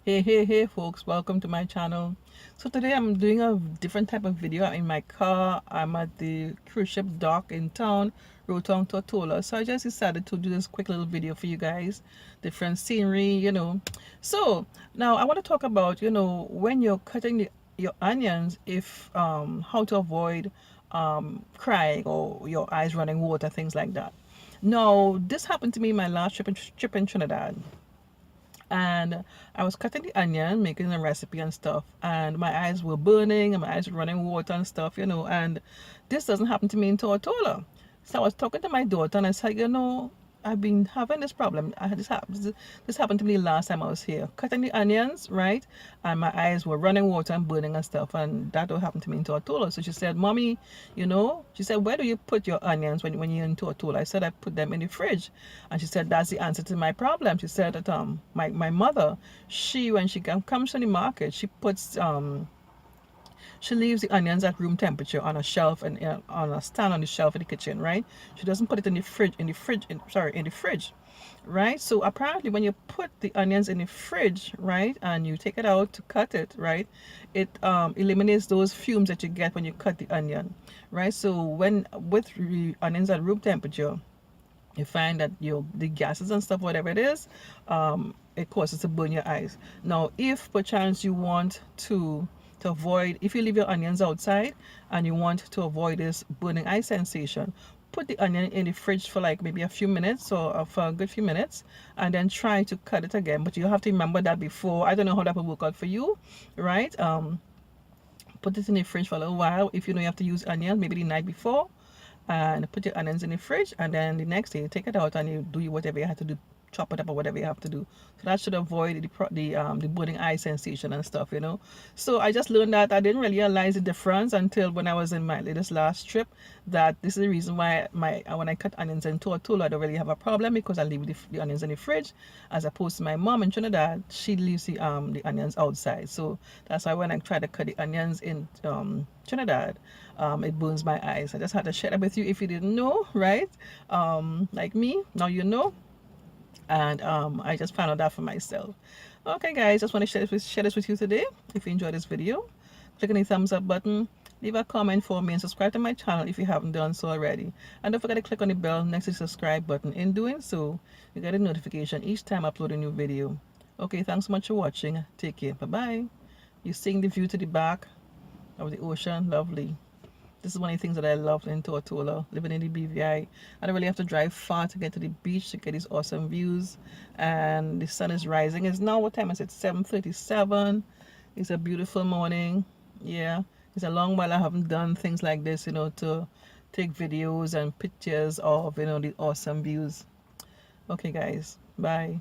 Hey folks, welcome to my channel. So today I'm doing a different type of video. I'm in my car. I'm at the cruise ship dock in town, Rotown, Tortola. So I just decided to do this quick little video for you guys. Different scenery. So now I want to talk about, when you're cutting your onions, if how to avoid crying or your eyes running water, things like that. Now this happened to me in my last trip in Trinidad, and I was cutting the onion, making a recipe and stuff, and my eyes were burning and my eyes were running water and stuff, and this doesn't happen to me in Tortola. So I was talking to my daughter and I said, I've been having this problem. This happened to me last time I was here, cutting the onions, right? And my eyes were running water and burning and stuff, and that will happen to me in Tortola. So she said, Mommy, she said, where do you put your onions when you're in Tortola? I said, I put them in the fridge. And she said, that's the answer to my problem. She said that my mother, when she comes to the market, she leaves the onions at room temperature on a shelf and on a stand on the shelf in the kitchen, right? She doesn't put it in the fridge, right? So apparently when you put the onions in the fridge, right, and you take it out to cut it, right, it eliminates those fumes that you get when you cut the onion, right? So with the onions at room temperature, you find that the gases and stuff, whatever it is, it causes to burn your eyes. Now, if perchance you want to avoid, if you leave your onions outside and you want to avoid this burning eye sensation, put the onion in the fridge for like maybe a few minutes, or for a good few minutes, and then try to cut it again. But you have to remember that before. I don't know how that will work out for you, right? Put it in the fridge for a little while. If you know you have to use onions, maybe the night before, and put your onions in the fridge, and then the next day you take it out and you do whatever you have to do, chop it up or whatever you have to do. So that should avoid the burning eye sensation and stuff. So I just learned that. I didn't really realize the difference until when I was in my latest last trip, that this is the reason why when I cut onions in Tortola, I don't really have a problem, because I leave the onions in the fridge, as opposed to my mom in Trinidad. She leaves the onions outside. So that's why when I try to cut the onions in Trinidad, it burns my eyes. I just had to share that with you if you didn't know, right? Like me, now you know. And I just found out that for myself. Okay guys, just want to share this with you today. If you enjoyed this video, click on the thumbs up button, leave a comment for me, and subscribe to my channel if you haven't done so already. And don't forget to click on the bell next to the subscribe button. In doing so, you get a notification each time I upload a new video. Okay, thanks so much for watching. Take care. Bye bye. You're seeing the view to the back of the ocean. Lovely. This is one of the things that I love in Tortola, living in the BVI. I don't really have to drive far to get to the beach to get these awesome views. And the sun is rising. It's now, what time is it? 7:37. It's a beautiful morning. Yeah, it's a long while I haven't done things like this, to take videos and pictures of, the awesome views. Okay guys, bye.